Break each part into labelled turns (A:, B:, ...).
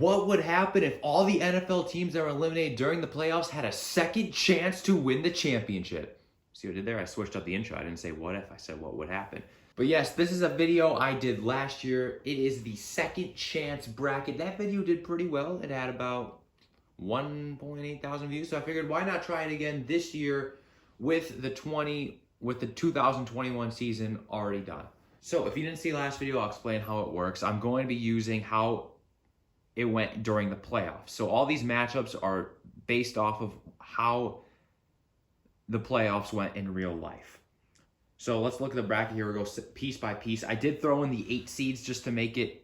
A: What would happen if all the NFL teams that were eliminated during the playoffs had a second chance to win the championship? See what I did there? I switched up the intro. I didn't say what if, I said what would happen. But yes, this is a video I did last year. It is the second chance bracket. That video did pretty well. It had about 1.8 thousand views. So I figured why not try it again this year with the 2021 season already done. So if you didn't see last video, I'll explain how it works. I'm going to be using how it went during the playoffs. So all these matchups are based off of how the playoffs went in real life. So let's look at the bracket here. We'll go piece by piece. I did throw in the 8 seeds just to make it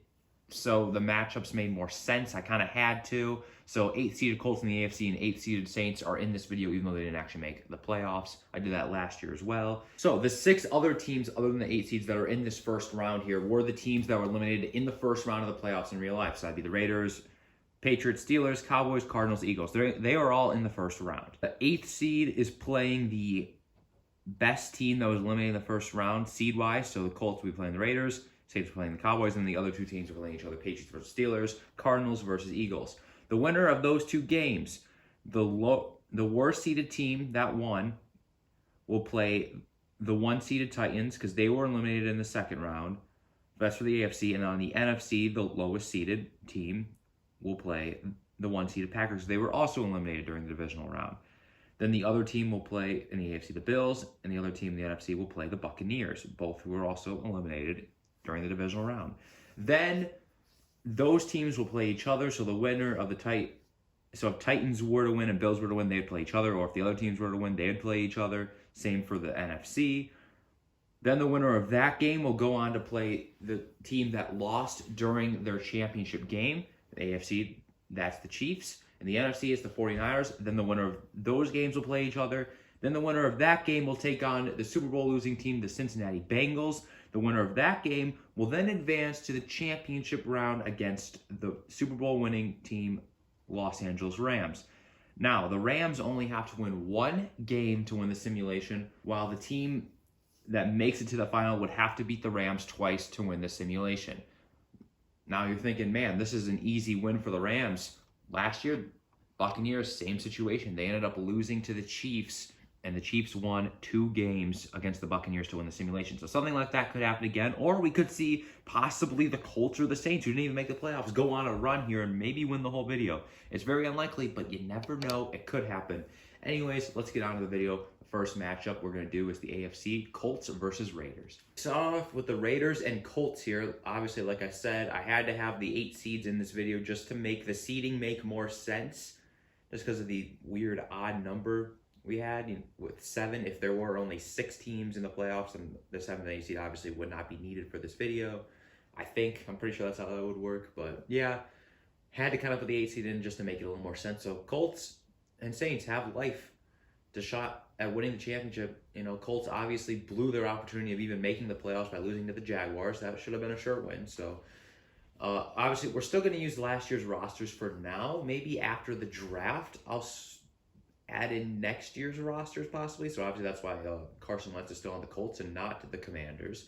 A: so the matchups made more sense. I kind of had to. So 8-seeded Colts in the AFC and 8-seeded Saints are in this video, even though they didn't actually make the playoffs. I did that last year as well. So the 6 other teams, other than the 8 seeds that are in this first round here, were the teams that were eliminated in the first round of the playoffs in real life. So that'd be the Raiders, Patriots, Steelers, Cowboys, Cardinals, Eagles. They are all in the first round. The 8th seed is playing the best team that was eliminated in the first round, seed-wise. So the Colts will be playing the Raiders, Saints will be playing the Cowboys, and the other 2 teams are playing each other, Patriots versus Steelers, Cardinals versus Eagles. The winner of those 2 games, the worst-seeded team that won will play the 1-seeded Titans because they were eliminated in the second round. That's for the AFC. And on the NFC, the lowest-seeded team will play the 1-seeded Packers. They were also eliminated during the divisional round. Then the other team will play in the AFC, the Bills, and the other team in the NFC will play the Buccaneers, both who were also eliminated during the divisional round. Then those teams will play each other. So the winner of so if Titans were to win and Bills were to win, they'd play each other. Or if the other teams were to win, they'd play each other. Same for the NFC. Then the winner of that game will go on to play the team that lost during their championship game. The AFC, that's the Chiefs. And the NFC is the 49ers. Then the winner of those games will play each other. Then the winner of that game will take on the Super Bowl losing team, the Cincinnati Bengals. The winner of that game will then advance to the championship round against the Super Bowl winning team, Los Angeles Rams. Now, the Rams only have to win 1 game to win the simulation, while the team that makes it to the final would have to beat the Rams twice to win the simulation. Now you're thinking, man, this is an easy win for the Rams. Last year, Buccaneers, same situation. They ended up losing to the Chiefs, and the Chiefs won 2 games against the Buccaneers to win the simulation. So something like that could happen again, or we could see possibly the Colts or the Saints, who didn't even make the playoffs, go on a run here and maybe win the whole video. It's very unlikely, but you never know. It could happen. Anyways, let's get on to the video. The first matchup we're going to do is the AFC, Colts versus Raiders. Start off with the Raiders and Colts here. Obviously, like I said, I had to have the 8 seeds in this video just to make the seeding make more sense, just because of the weird odd number we had with 7. If there were only 6 teams in the playoffs, then the 7th and 8th seed obviously would not be needed for this video. I'm pretty sure that's how that would work, but yeah, had to kind of put the 8 seed in just to make it a little more sense. So Colts and Saints have life to shot at winning the championship. Colts obviously blew their opportunity of even making the playoffs by losing to the Jaguars. That should have been a sure win. So obviously, we're still going to use last year's rosters for now. Maybe after the draft, I'll add in next year's rosters possibly. So obviously that's why Carson Wentz is still on the Colts and not the Commanders.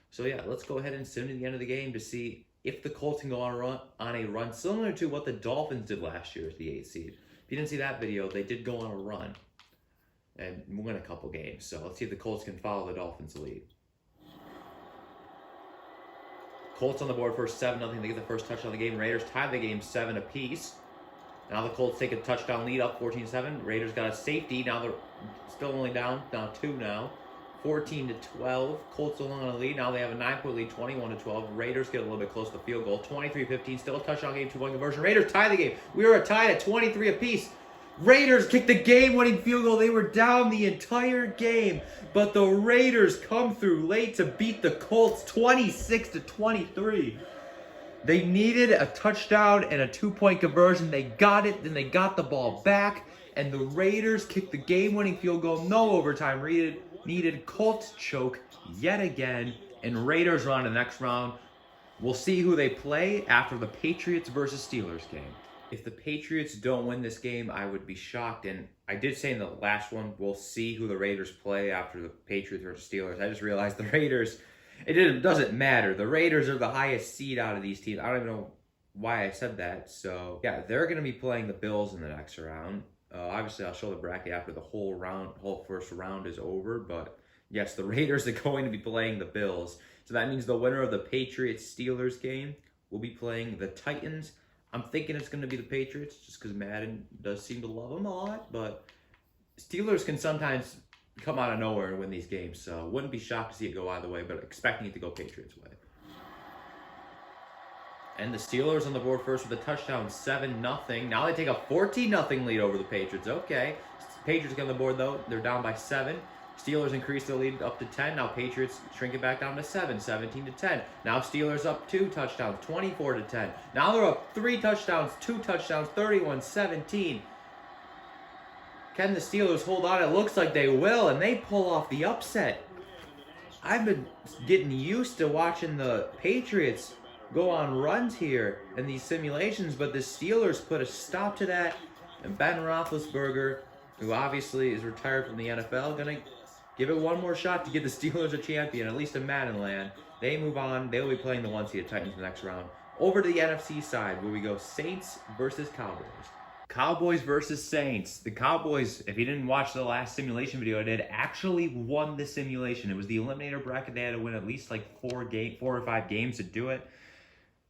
A: So yeah, let's go ahead and send to the end of the game to see if the Colts can go on a run similar to what the Dolphins did last year as the 8th seed. If you didn't see that video, they did go on a run and win a couple games. So let's see if the Colts can follow the Dolphins' lead. Colts on the board for 7-0. They get the first touchdown of the game. Raiders tie the game 7 apiece. Now the Colts take a touchdown lead up 14-7. Raiders got a safety. Now they're still only down 2 now. 14-12. Colts along on a lead. Now they have a 9-point lead, 21-12. Raiders get a little bit close to the field goal. 23-15. Still a touchdown game, 2-point conversion. Raiders tie the game. We were tied at 23 apiece. Raiders kicked the game-winning field goal. They were down the entire game, but the Raiders come through late to beat the Colts 26-23. They needed a touchdown and a 2-point conversion. They got it, then they got the ball back, and the Raiders kicked the game-winning field goal. No overtime needed. Colts choke yet again, and Raiders are on to the next round. We'll see who they play after the Patriots versus Steelers game. If the Patriots don't win this game, I would be shocked. And I did say in the last one, we'll see who the Raiders play after the Patriots versus Steelers. I just realized the Raiders, it doesn't matter. The Raiders are the highest seed out of these teams. I don't even know why I said that. So yeah, they're going to be playing the Bills in the next round. Obviously, I'll show the bracket after the whole first round is over. But yes, the Raiders are going to be playing the Bills. So that means the winner of the Patriots-Steelers game will be playing the Titans. I'm thinking it's going to be the Patriots just because Madden does seem to love them a lot. But Steelers can sometimes come out of nowhere and win these games. So wouldn't be shocked to see it go either way, but expecting it to go Patriots' way. And the Steelers on the board first with a touchdown, 7-0. Now they take a 14-0 lead over the Patriots. Okay. Patriots get on the board, though. They're down by 7. Steelers increase their lead up to 10. Now Patriots shrink it back down to 7, 17-10. Now Steelers up 2 touchdowns, 24-10. Now they're up 3 touchdowns, 2 touchdowns, 31-17. Can the Steelers hold on? It looks like they will, and they pull off the upset. I've been getting used to watching the Patriots go on runs here in these simulations, but the Steelers put a stop to that, and Ben Roethlisberger, who obviously is retired from the NFL, gonna give it one more shot to give the Steelers a champion, at least in Madden land. They move on. They'll be playing the 1-seeded Titans in the next round. Over to the NFC side, where we go Saints versus Cowboys. Cowboys versus Saints. The Cowboys, if you didn't watch the last simulation video I did, actually won the simulation. It was the eliminator bracket. They had to win at least like 4 or 5 games to do it.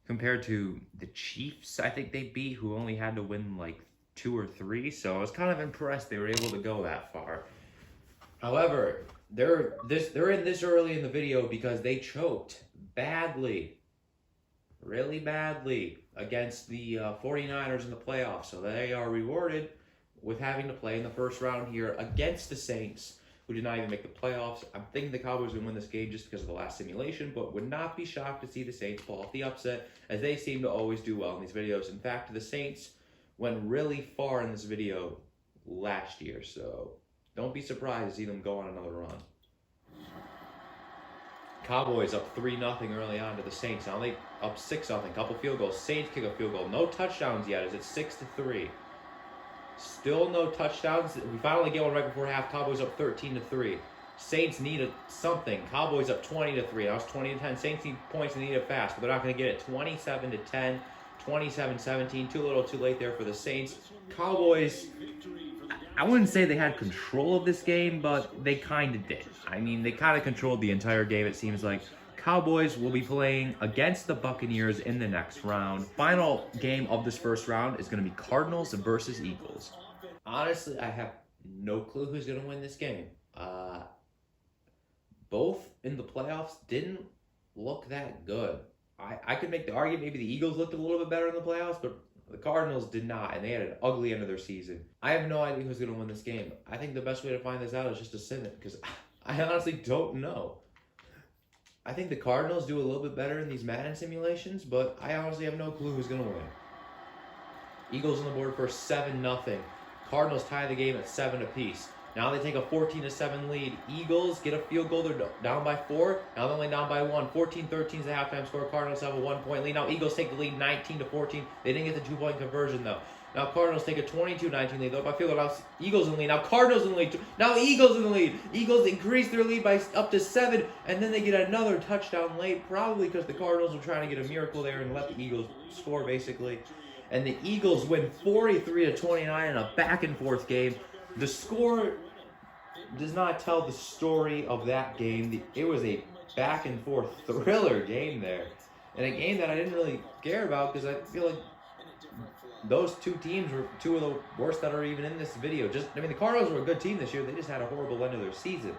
A: Compared to the Chiefs, I think they beat, who only had to win like 2 or 3. So I was kind of impressed they were able to go that far. However, they're in this early in the video because they choked badly, really badly, against the 49ers in the playoffs. So they are rewarded with having to play in the first round here against the Saints, who did not even make the playoffs. I'm thinking the Cowboys would win this game just because of the last simulation, but would not be shocked to see the Saints pull off the upset, as they seem to always do well in these videos. In fact, the Saints went really far in this video last year, so don't be surprised to see them go on another run. Cowboys up 3-0 early on to the Saints. Now they up 6-0. Couple field goals. Saints kick a field goal. No touchdowns yet, as it's 6-3. Still no touchdowns. We finally get one right before half. Cowboys up 13-3. Saints need something. Cowboys up 20-3. Now it's 20-10. Saints need points and need it fast, but they're not going to get it. 27-10, 27-17. Too little, too late there for the Saints. Cowboys, I wouldn't say they had control of this game, but they kind of did. I mean, they kind of controlled the entire game, it seems like. Cowboys will be playing against the Buccaneers in the next round. Final game of this first round is going to be Cardinals versus Eagles. Honestly, I have no clue who's going to win this game. Both in the playoffs didn't look that good. I could make the argument maybe the Eagles looked a little bit better in the playoffs, but the Cardinals did not, and they had an ugly end of their season. I have no idea who's going to win this game. I think the best way to find this out is just to sim it, because I honestly don't know. I think the Cardinals do a little bit better in these Madden simulations, but I honestly have no clue who's going to win. Eagles on the board for 7-0. Cardinals tie the game at 7 apiece. Now they take a 14-7 lead. Eagles get a field goal. They're down by 4. Now they're only down by 1. 14-13 is the halftime score. Cardinals have a 1-point lead. Now Eagles take the lead 19-14. They didn't get the 2-point conversion, though. Now Cardinals take a 22-19 lead. They're by field goal. Now Eagles in the lead. Now Cardinals in the lead. Now Eagles in the lead. Eagles increase their lead by up to 7, and then they get another touchdown late, probably because the Cardinals were trying to get a miracle there and let the Eagles score, basically. And the Eagles win 43-29 in a back-and-forth game. The score does not tell the story of that game. It was a back-and-forth thriller game there. And a game that I didn't really care about because I feel like those two teams were two of the worst that are even in this video. The Cardinals were a good team this year. They just had a horrible end of their season.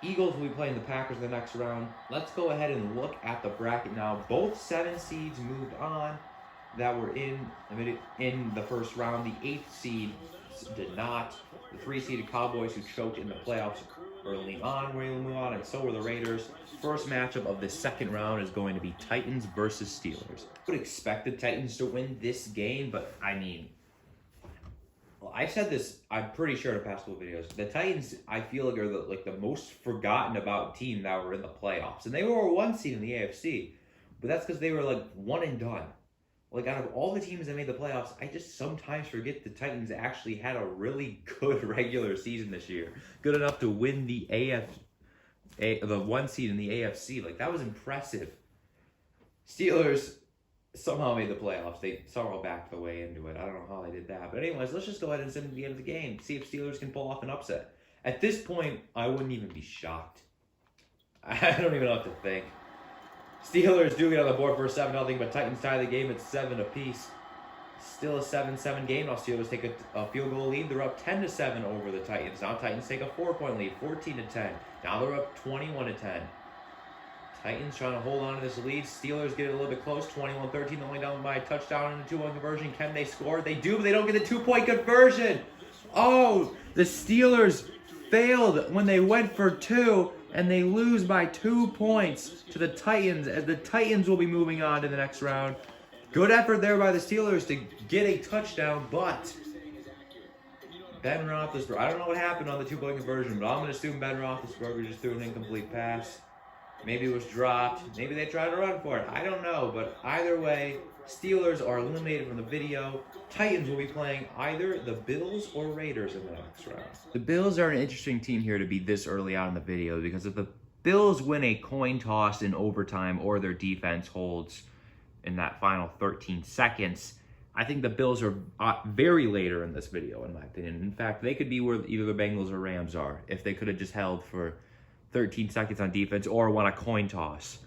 A: Eagles will be playing the Packers in the next round. Let's go ahead and look at the bracket now. Both 7 seeds moved on that were in the first round. The 8th seed did not. The 3-seeded Cowboys, who choked in the playoffs early on, were able to move on, and so were the Raiders. First matchup of the second round is going to be Titans versus Steelers. I would expect the Titans to win this game, but I mean, well, I've said this, I'm pretty sure in the past couple videos. The Titans, I feel like, are the most forgotten about team that were in the playoffs. And they were a 1 seed in the AFC, but that's because they were like one and done. Like, out of all the teams that made the playoffs, I just sometimes forget the Titans actually had a really good regular season this year. Good enough to win the 1 seed in the AFC. Like, that was impressive. Steelers, somehow made the playoffs. They somehow backed the way into it. I don't know how they did that. But anyways, let's just go ahead and send to the end of the game. See if Steelers can pull off an upset. At this point, I wouldn't even be shocked. I don't even know what to think. Steelers do get on the board for a 7-0, but Titans tie the game at 7 apiece. Still a 7-7 game. Now Steelers take a field goal lead. They're up 10-7 over the Titans. Now Titans take a 4-point lead, 14-10. Now they're up 21-10. Titans trying to hold on to this lead. Steelers get it a little bit close, 21-13, only down by a touchdown and a 2-point conversion. Can they score? They do, but they don't get the 2-point conversion. Oh, the Steelers failed when they went for 2, and they lose by 2 points to the Titans, as the Titans will be moving on to the next round. Good effort there by the Steelers to get a touchdown, but Ben Roethlisberger, I don't know what happened on the 2-point conversion, but I'm going to assume Ben Roethlisberger just threw an incomplete pass. Maybe it was dropped. Maybe they tried to run for it. I don't know, but either way, Steelers are eliminated from the video. Titans will be playing either the Bills or Raiders in the next round. The Bills are an interesting team here to be this early out in the video, because if the Bills win a coin toss in overtime or their defense holds in that final 13 seconds, I think the Bills are very later in this video, in my opinion. In fact, they could be where either the Bengals or Rams are if they could have just held for 13 seconds on defense or won a coin toss.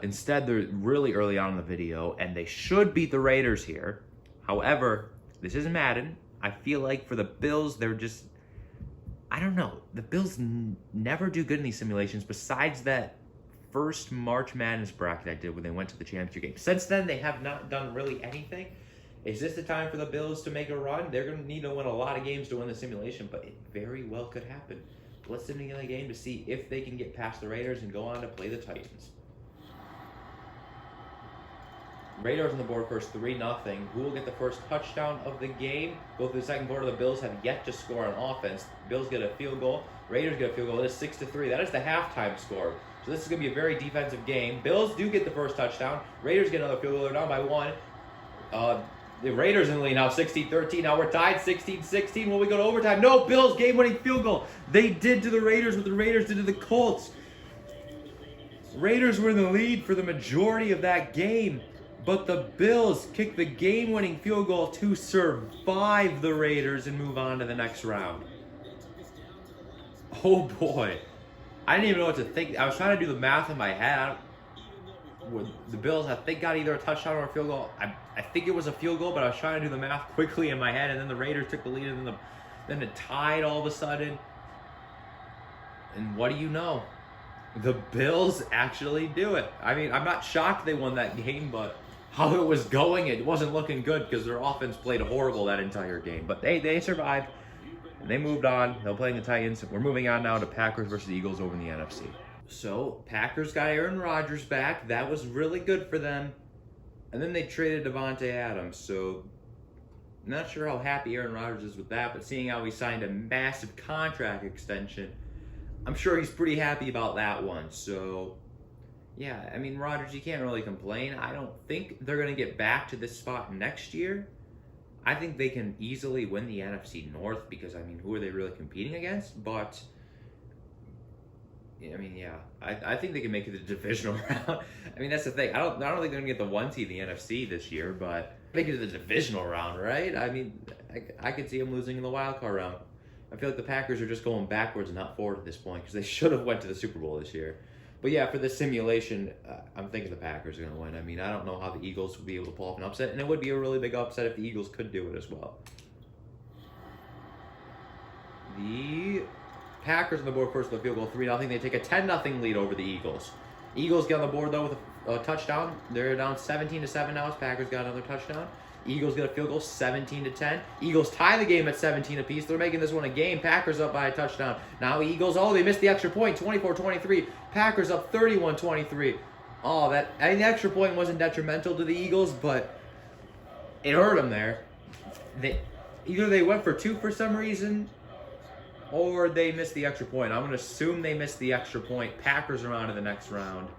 A: Instead, they're really early on in the video, and they should beat the Raiders here. However, this is Madden. I feel like for the Bills, they're just, I don't know. The Bills never do good in these simulations besides that first March Madness bracket I did when they went to the championship game. Since then, they have not done really anything. Is this the time for the Bills to make a run? They're going to need to win a lot of games to win the simulation, but it very well could happen. Let's send in the game to see if they can get past the Raiders and go on to play the Titans. Raiders on the board first, 3-0. Who will get the first touchdown of the game? Go through the second quarter. The Bills have yet to score on offense. Bills get a field goal. Raiders get a field goal. It is 6-3. That is the halftime score. So this is going to be a very defensive game. Bills do get the first touchdown. Raiders get another field goal. They're down by 1. The Raiders in the lead now, 16-13. Now we're tied, 16-16. Will we go to overtime? No, Bills game-winning field goal. They did to the Raiders what the Raiders did to the Colts. Raiders were in the lead for the majority of that game, but the Bills kicked the game-winning field goal to survive the Raiders and move on to the next round. Oh boy. I didn't even know what to think. I was trying to do the math in my head. The Bills, I think, got either a touchdown or a field goal. I think it was a field goal, but I was trying to do the math quickly in my head, and then the Raiders took the lead, and then it tied all of a sudden. And what do you know? The Bills actually do it. I mean, I'm not shocked they won that game, but how it was going, it wasn't looking good because their offense played horrible that entire game. But they survived, and they moved on. They're playing the Titans. We're moving on now to Packers versus the Eagles over in the NFC. So, Packers got Aaron Rodgers back. That was really good for them. And then they traded Devontae Adams. So, not sure how happy Aaron Rodgers is with that, but seeing how he signed a massive contract extension, I'm sure he's pretty happy about that one. So, yeah, I mean, Rodgers, you can't really complain. I don't think they're going to get back to this spot next year. I think they can easily win the NFC North because, I mean, who are they really competing against? But I mean, yeah, I think they can make it to the divisional round. I mean, that's the thing. I don't think they're going to get the 1 seed in the NFC this year, but make it to the divisional round, right? I mean, I could see them losing in the wild card round. I feel like the Packers are just going backwards and not forward at this point because they should have went to the Super Bowl this year. But yeah, for this simulation, I'm thinking the Packers are going to win. I mean, I don't know how the Eagles will be able to pull off an upset, and it would be a really big upset if the Eagles could do it as well. The Packers on the board first with a field goal, 3-0. They take a 10-0 lead over the Eagles. Eagles get on the board, though, with a touchdown. They're down 17-7 now as Packers got another touchdown. Eagles get a field goal, 17-10. Eagles tie the game at 17 apiece. They're making this one a game. Packers up by a touchdown. Now Eagles, they missed the extra point, 24-23. Packers up 31-23. The extra point wasn't detrimental to the Eagles, but it hurt them there. Either they went for 2 for some reason, or they missed the extra point. I'm going to assume they missed the extra point. Packers are on to the next round.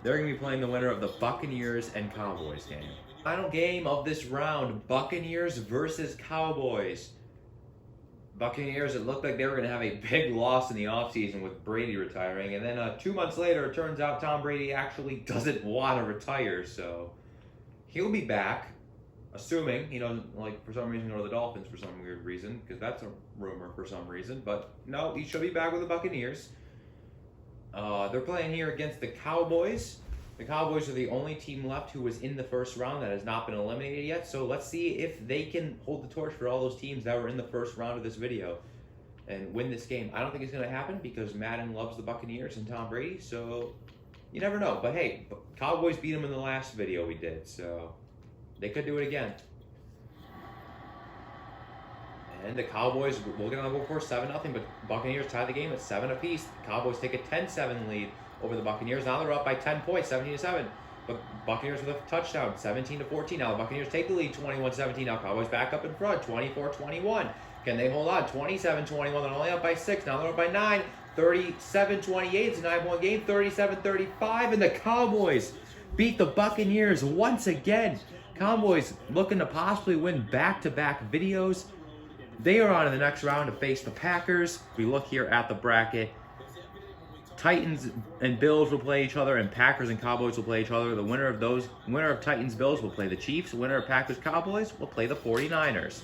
A: They're going to be playing the winner of the Buccaneers and Cowboys game. Final game of this round, Buccaneers versus Cowboys. Buccaneers, it looked like they were going to have a big loss in the offseason with Brady retiring. And then 2 months later, it turns out Tom Brady actually doesn't want to retire. So He'll be back, assuming he doesn't, like, for some reason go to the Dolphins for some weird reason, because that's a rumor for some reason. But no, he should be back with the Buccaneers. They're playing here against the Cowboys. The Cowboys are the only team left who was in the first round that has not been eliminated yet. So let's see if they can hold the torch for all those teams that were in the first round of this video and win this game. I don't think it's going to happen because Madden loves the Buccaneers and Tom Brady. So you never know. But hey, Cowboys beat them in the last video we did. So they could do it again. And the Cowboys, we're going to go for 7-0, but Buccaneers tie the game at 7 apiece. The Cowboys take a 10-7 lead over the Buccaneers. Now they're up by 10 points, 17-7. But Buccaneers with a touchdown, 17-14. Now the Buccaneers take the lead, 21-17. Now Cowboys back up in front, 24-21. Can they hold on? 27-21. They're only up by 6. Now they're up by 9. 37-28. It's a 9-point game. 37-35. And the Cowboys beat the Buccaneers once again. Cowboys looking to possibly win back-to-back videos. They are on in the next round to face the Packers. We look here at the bracket. Titans and Bills will play each other, and Packers and Cowboys will play each other. The winner of Titans Bills will play the Chiefs. Winner of Packers Cowboys will play the 49ers.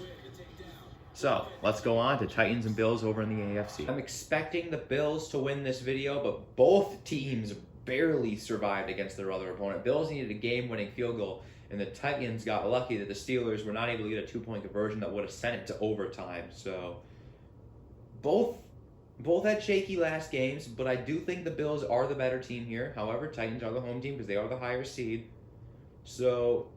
A: So let's go on to Titans and Bills over in the AFC. I'm expecting the Bills to win this video, but both teams barely survived against their other opponent. Bills needed a game-winning field goal, and the Titans got lucky that the Steelers were not able to get a 2-point conversion that would have sent it to overtime. So both had shaky last games, but I do think the Bills are the better team here. However, Titans are the home team because they are the higher seed. So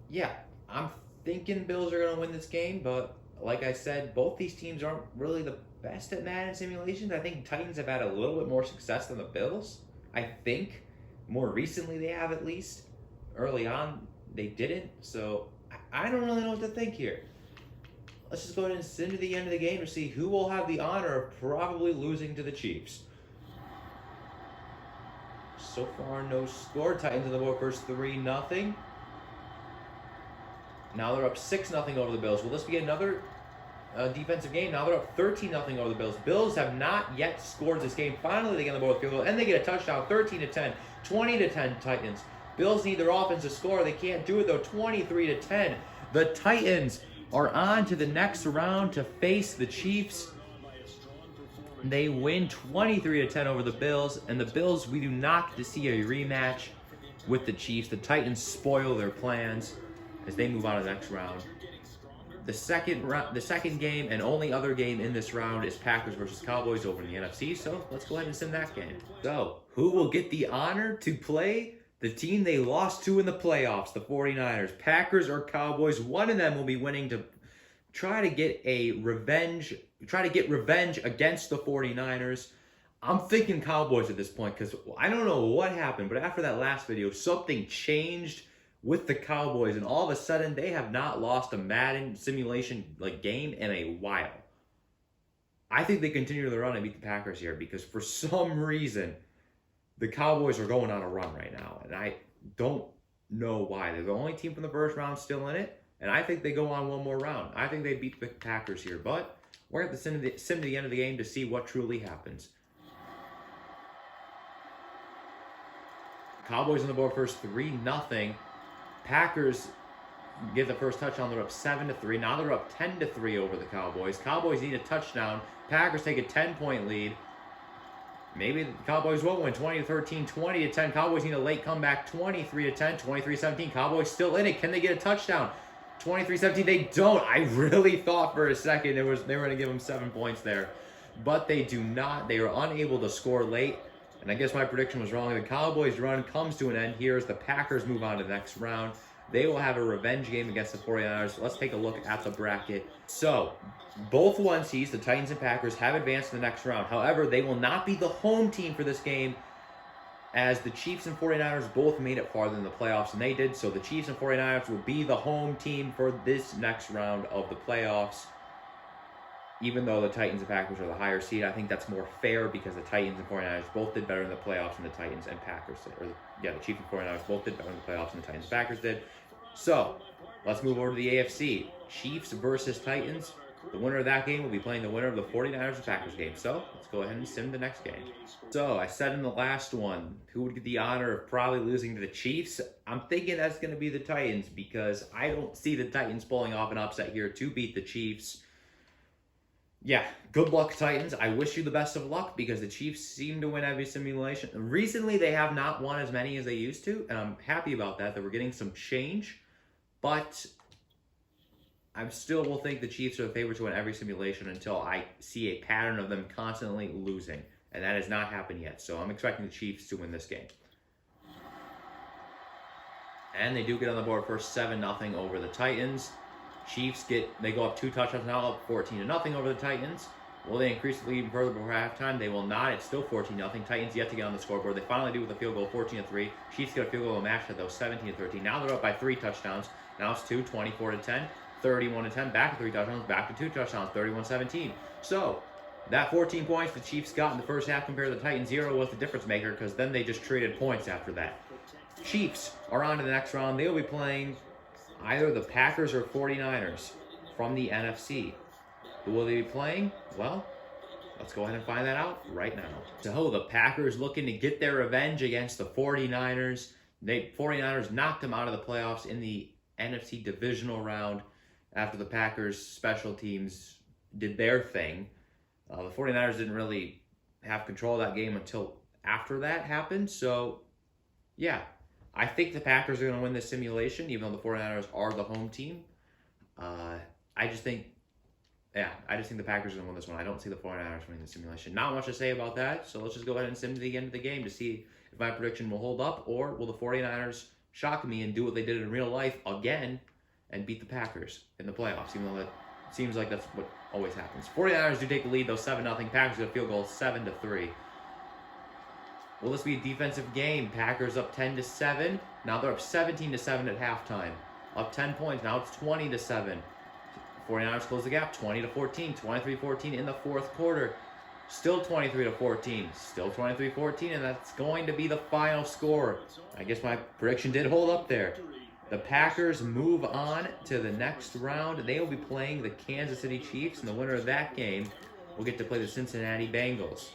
A: yeah, I'm thinking Bills are going to win this game, but like I said, both these teams aren't really the best at Madden simulations. I think Titans have had a little bit more success than the Bills. I think more recently they have, at least. Early on, they didn't. So I don't really know what to think here. Let's just go ahead and send to the end of the game to see who will have the honor of probably losing to the Chiefs. So far, no score. Titans on the board first 3-0. Now they're up 6-0 over the Bills. Will this be another defensive game? Now they're up 13-0 over the Bills. Bills have not yet scored this game. Finally, they get on the board with field goal, and they get a touchdown. 13-10, 20-10 Titans. Bills need their offense to score. They can't do it, though. 23-10. The Titans are on to the next round to face the Chiefs. They win 23-10 over the Bills. And the Bills, we do not get to see a rematch with the Chiefs. The Titans spoil their plans as they move on to the next round. The second game and only other game in this round is Packers versus Cowboys over in the NFC. So let's go ahead and send that game. So who will get the honor to play the team they lost to in the playoffs, the 49ers? Packers or Cowboys? One of them will be winning to try to get revenge against the 49ers. I'm thinking Cowboys at this point because I don't know what happened, but after that last video, something changed with the Cowboys, and all of a sudden they have not lost a Madden simulation game in a while. I think they continue their run and beat the Packers here because for some reason the Cowboys are going on a run right now, and I don't know why. They're the only team from the first round still in it, and I think they go on one more round. I think they beat the Packers here, but we're going to have to sim to the end of the game to see what truly happens. Cowboys on the board first 3-0. Packers get the first touchdown. They're up 7-3. Now they're up 10-3 over the Cowboys. Cowboys need a touchdown. Packers take a 10-point lead. Maybe the Cowboys won't win. 20-13, 20-10. Cowboys need a late comeback. 23-10, 23-17. Cowboys still in it. Can they get a touchdown? 23-17. They don't. I really thought for a second they were going to give them 7 points there, but they do not. They are unable to score late. And I guess my prediction was wrong. The Cowboys' run comes to an end here as the Packers move on to the next round. They will have a revenge game against the 49ers. Let's take a look at the bracket. So, both 1 seeds, the Titans and Packers, have advanced to the next round. However, they will not be the home team for this game as the Chiefs and 49ers both made it farther in the playoffs, and they did. So the Chiefs and 49ers will be the home team for this next round of the playoffs. Even though the Titans and Packers are the higher seed, I think that's more fair because the Titans and 49ers both did better in the playoffs than the Titans and Packers did. The Chiefs and 49ers both did better in the playoffs than the Titans and Packers did. So, let's move over to the AFC. Chiefs versus Titans. The winner of that game will be playing the winner of the 49ers and Packers game. So let's go ahead and sim the next game. So I said in the last one, who would get the honor of probably losing to the Chiefs? I'm thinking that's going to be the Titans because I don't see the Titans pulling off an upset here to beat the Chiefs. Yeah, good luck, Titans. I wish you the best of luck because the Chiefs seem to win every simulation. Recently, they have not won as many as they used to, and I'm happy about that we're getting some change. But I still will think the Chiefs are the favorite to win every simulation until I see a pattern of them constantly losing. And that has not happened yet. So I'm expecting the Chiefs to win this game. And they do get on the board for 7-0 over the Titans. Chiefs they go up 2 touchdowns now, up 14-0 over the Titans. Will they increase the lead even further before halftime? They will not. It's still 14-0. Titans yet to get on the scoreboard. They finally do with a field goal, 14-3. Chiefs get a field goal to match that though, 17-13. Now they're up by 3 touchdowns. Now it's 2, 24-10, 31-10. Back to 3 touchdowns. Back to 2 touchdowns, 31-17. So that 14 points the Chiefs got in the first half compared to the Titans 0 was the difference maker because then they just traded points after that. Chiefs are on to the next round. They will be playing either the Packers or 49ers from the NFC. Who will they be playing? Well, let's go ahead and find that out right now. So the Packers looking to get their revenge against the 49ers. 49ers knocked them out of the playoffs in the NFC divisional round after the Packers special teams did their thing. The 49ers didn't really have control of that game until after that happened. So, yeah, I think the Packers are going to win this simulation, even though the 49ers are the home team. I just think the Packers are going to win this one. I don't see the 49ers winning the simulation. Not much to say about that, so let's just go ahead and sim to the end of the game to see if my prediction will hold up, or will the 49ers shock me and do what they did in real life again and beat the Packers in the playoffs, even though that seems like that's what always happens. 49ers do take the lead, though, 7-0. Packers get a field goal, 7-3. Will this be a defensive game? Packers up 10-7. Now they're up 17-7 at halftime. Up 10 points. Now it's 20-7. 49ers close the gap, 20-14, 23-14 in the fourth quarter. Still 23-14, still 23-14, and that's going to be the final score. I guess my prediction did hold up there. The Packers move on to the next round. They will be playing the Kansas City Chiefs, and the winner of that game will get to play the Cincinnati Bengals.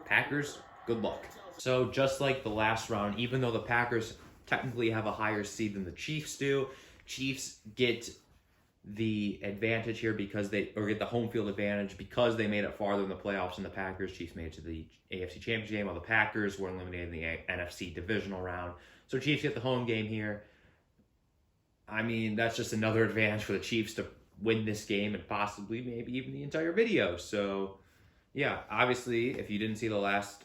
A: Packers, good luck. So just like the last round, even though the Packers technically have a higher seed than the Chiefs do, Chiefs get the advantage here because get the home field advantage because they made it farther in the playoffs than the Packers. Chiefs made it to the AFC Championship game, while the Packers were eliminated in the NFC divisional round. So Chiefs get the home game here. I mean, that's just another advantage for the Chiefs to win this game and possibly maybe even the entire video. So, yeah, obviously, if you didn't see the last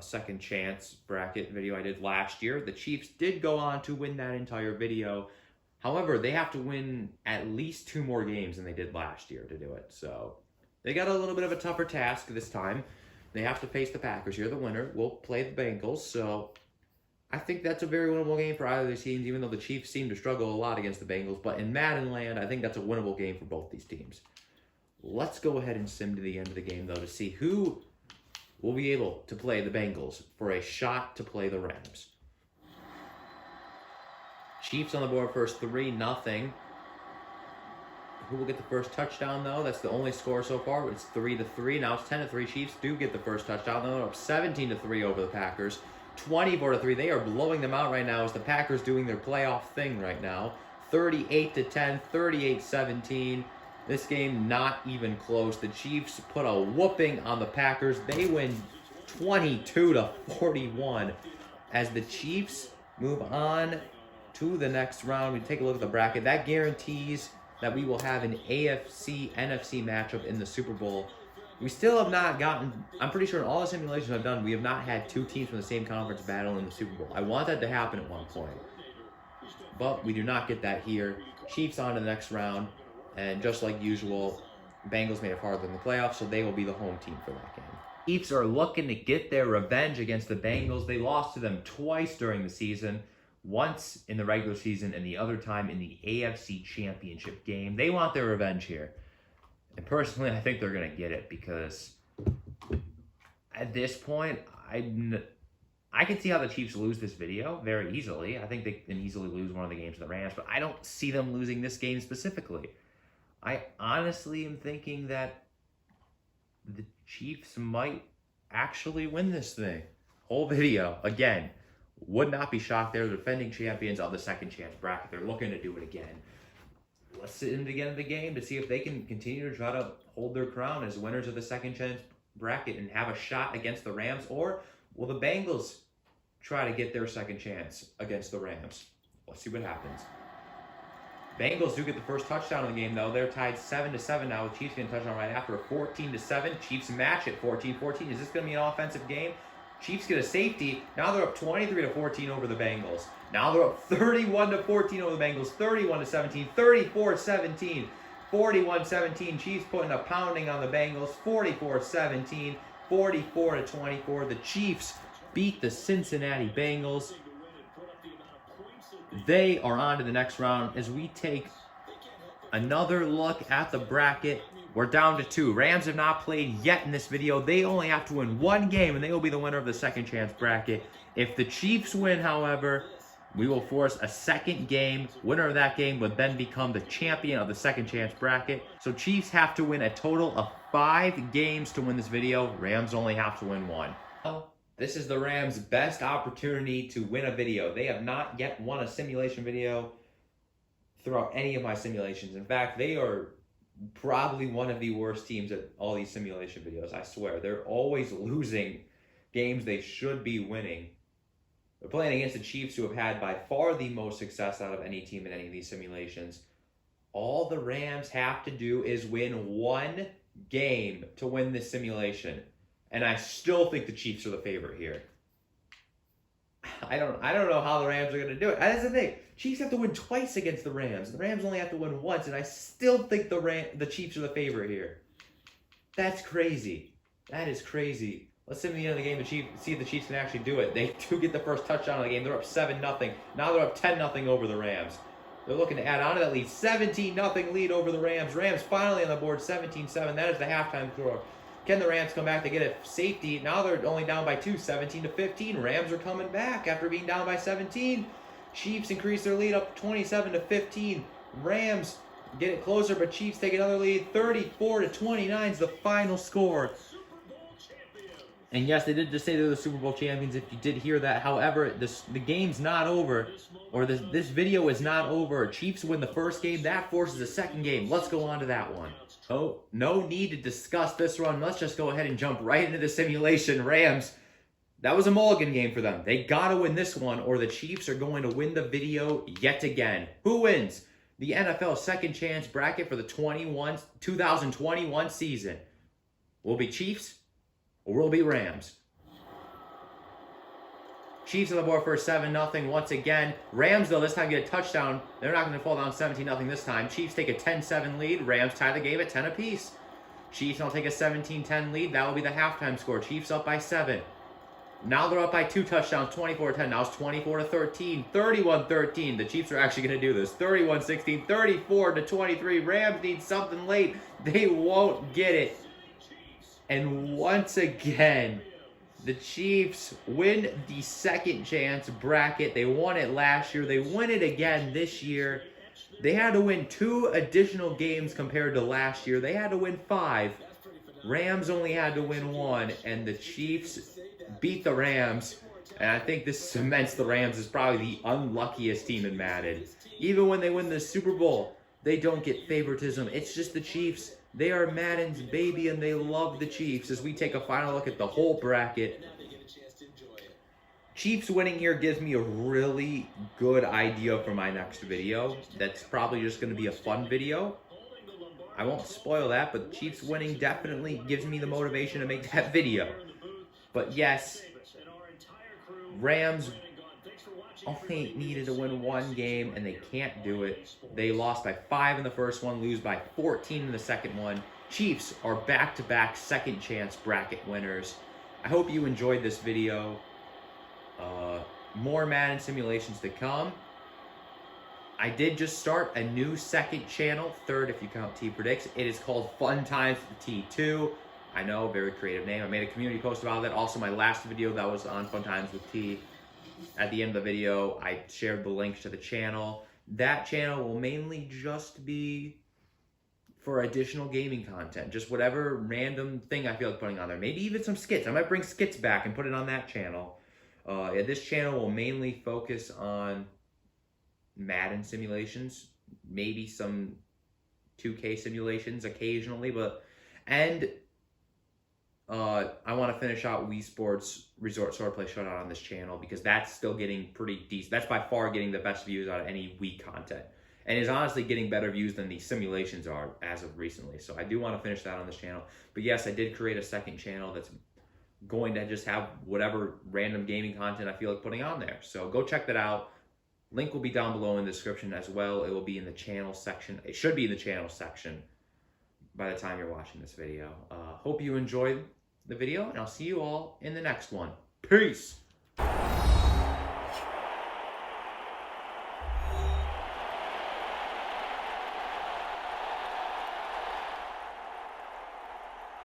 A: second chance bracket video I did last year, the Chiefs did go on to win that entire video. However, they have to win at least 2 more games than they did last year to do it. So they got a little bit of a tougher task this time. They have to face the Packers here. The winner will play the Bengals. So I think that's a very winnable game for either of these teams, even though the Chiefs seem to struggle a lot against the Bengals. But in Madden land, I think that's a winnable game for both these teams. Let's go ahead and sim to the end of the game, though, to see who will be able to play the Bengals for a shot to play the Rams. Chiefs on the board first, 3-0. Who will get the first touchdown, though? That's the only score so far. It's 3-3. Now it's 10-3. Chiefs do get the first touchdown. They're up 17-3 over the Packers. 24-3. They are blowing them out right now as the Packers doing their playoff thing right now. 38-10, 38-17. This game not even close. The Chiefs put a whooping on the Packers. They win 22-41 as the Chiefs move on to the next round. We take a look at the bracket. That guarantees that we will have an AFC-NFC matchup in the Super Bowl. We still have not gotten, I'm pretty sure in all the simulations I've done, we have not had 2 teams from the same conference battle in the Super Bowl. I want that to happen at one point, but we do not get that here. Chiefs on to the next round, and just like usual, Bengals made it farther in the playoffs, so they will be the home team for that game. Chiefs are looking to get their revenge against the Bengals. They lost to them twice during the season. Once in the regular season and the other time in the AFC Championship game. They want their revenge here. And personally, I think they're going to get it because at this point, I can see how the Chiefs lose this video very easily. I think they can easily lose one of the games to the Rams, but I don't see them losing this game specifically. I honestly am thinking that the Chiefs might actually win this thing. Whole video, again, would not be shocked. They're the defending champions of the second chance bracket. They're looking to do it again. Let's sit in again in the game to see if they can continue to try to hold their crown as winners of the second chance bracket and have a shot against the Rams, or will the Bengals try to get their second chance against the Rams? Let's see what happens. Bengals do get the first touchdown of the game, though. They're tied 7-7 now, with Chiefs getting a touchdown right after. 14-7. Chiefs match at 14-14. Is this going to be an offensive game? Chiefs get a safety. Now they're up 23-14 over the Bengals. Now they're up 31-14 over the Bengals. 31-17. 34-17. 41-17. Chiefs putting a pounding on the Bengals. 44-17. 44-24. The Chiefs beat the Cincinnati Bengals. They are on to the next round as we take another look at the bracket. We're down to 2. Rams have not played yet in this video. They only have to win one game, and they will be the winner of the second chance bracket. If the Chiefs win, however, we will force a second game. Winner of that game would then become the champion of the second chance bracket. So Chiefs have to win a total of 5 games to win this video. Rams only have to win 1. This is the Rams' best opportunity to win a video. They have not yet won a simulation video throughout any of my simulations. In fact, they are probably one of the worst teams at all these simulation videos, I swear. They're always losing games they should be winning. They're playing against the Chiefs, who have had by far the most success out of any team in any of these simulations. All the Rams have to do is win one game to win this simulation. And I still think the Chiefs are the favorite here. I don't know how the Rams are going to do it. That's the thing. Chiefs have to win twice against the Rams. The Rams only have to win once, and I still think the Chiefs are the favorite here. That's crazy. That is crazy. Let's see at the end of the game, see if the Chiefs can actually do it. They do get the first touchdown of the game. They're up 7-0. Now they're up 10-0 over the Rams. They're looking to add on to that lead. 17-0 lead over the Rams. Rams finally on the board, 17-7. That is the halftime score. Can the Rams come back to get a safety? Now they're only down by 2, 17-15. Rams are coming back after being down by 17. Chiefs increase their lead up 27-15. Rams get it closer, but Chiefs take another lead. 34-29 is the final score. And yes, they did just say they're the Super Bowl champions, if you did hear that. However, the game's not over, or this video is not over. Chiefs win the first game. That forces a second game. Let's go on to that one. Oh, no need to discuss this run. Let's just go ahead and jump right into the simulation. Rams, that was a mulligan game for them. They got to win this one, or the Chiefs are going to win the video yet again. Who wins the NFL second chance bracket for the 2021 season? Will it be Chiefs or will it be Rams? Chiefs on the board for 7-0 once again. Rams, though, this time get a touchdown. They're not going to fall down 17-0 this time. Chiefs take a 10-7 lead. Rams tie the game at 10 apiece. Chiefs will take a 17-10 lead. That will be the halftime score. Chiefs up by 7. Now they're up by 2 touchdowns, 24-10. Now it's 24-13, 31-13. The Chiefs are actually going to do this. 31-16, 34-23. Rams need something late. They won't get it. And once again, the Chiefs win the second chance bracket. They won it last year. They win it again this year. They had to win 2 additional games compared to last year. They had to win 5. Rams only had to win 1, and the Chiefs beat the Rams. And I think this cements the Rams as probably the unluckiest team in Madden. Even when they win the Super Bowl, they don't get favoritism. It's just the Chiefs. They are Madden's baby, and they love the Chiefs. As we take a final look at the whole bracket, Chiefs winning here gives me a really good idea for my next video. That's probably just going to be a fun video. I won't spoil that, but Chiefs winning definitely gives me the motivation to make that video. But yes, Rams only needed to win 1 game, and they can't do it. They lost by 5 in the first one, lose by 14 in the second one. Chiefs are back-to-back second chance bracket winners. I hope you enjoyed this video. More Madden simulations to come. I did just start a new second channel, third if you count T Predicts. It is called Fun Times with T2. I know, very creative name. I made a community post about that. Also, my last video that was on Fun Times with T. At the end of the video, I shared the link to the channel. That channel will mainly just be for additional gaming content. Just whatever random thing I feel like putting on there. Maybe even some skits. I might bring skits back and put it on that channel. Yeah, this channel will mainly focus on Madden simulations, maybe some 2K simulations occasionally, and I want to finish out Wii Sports Resort Swordplay Showdown on this channel because that's still getting pretty decent. That's by far getting the best views out of any Wii content, and is honestly getting better views than the simulations are as of recently. So I do want to finish that on this channel. But yes, I did create a second channel that's going to just have whatever random gaming content I feel like putting on there. So go check that out. Link will be down below in the description as well. It will be in the channel section. It should be in the channel section by the time you're watching this video. Hope you enjoyed the video, and I'll see you all in the next one. Peace!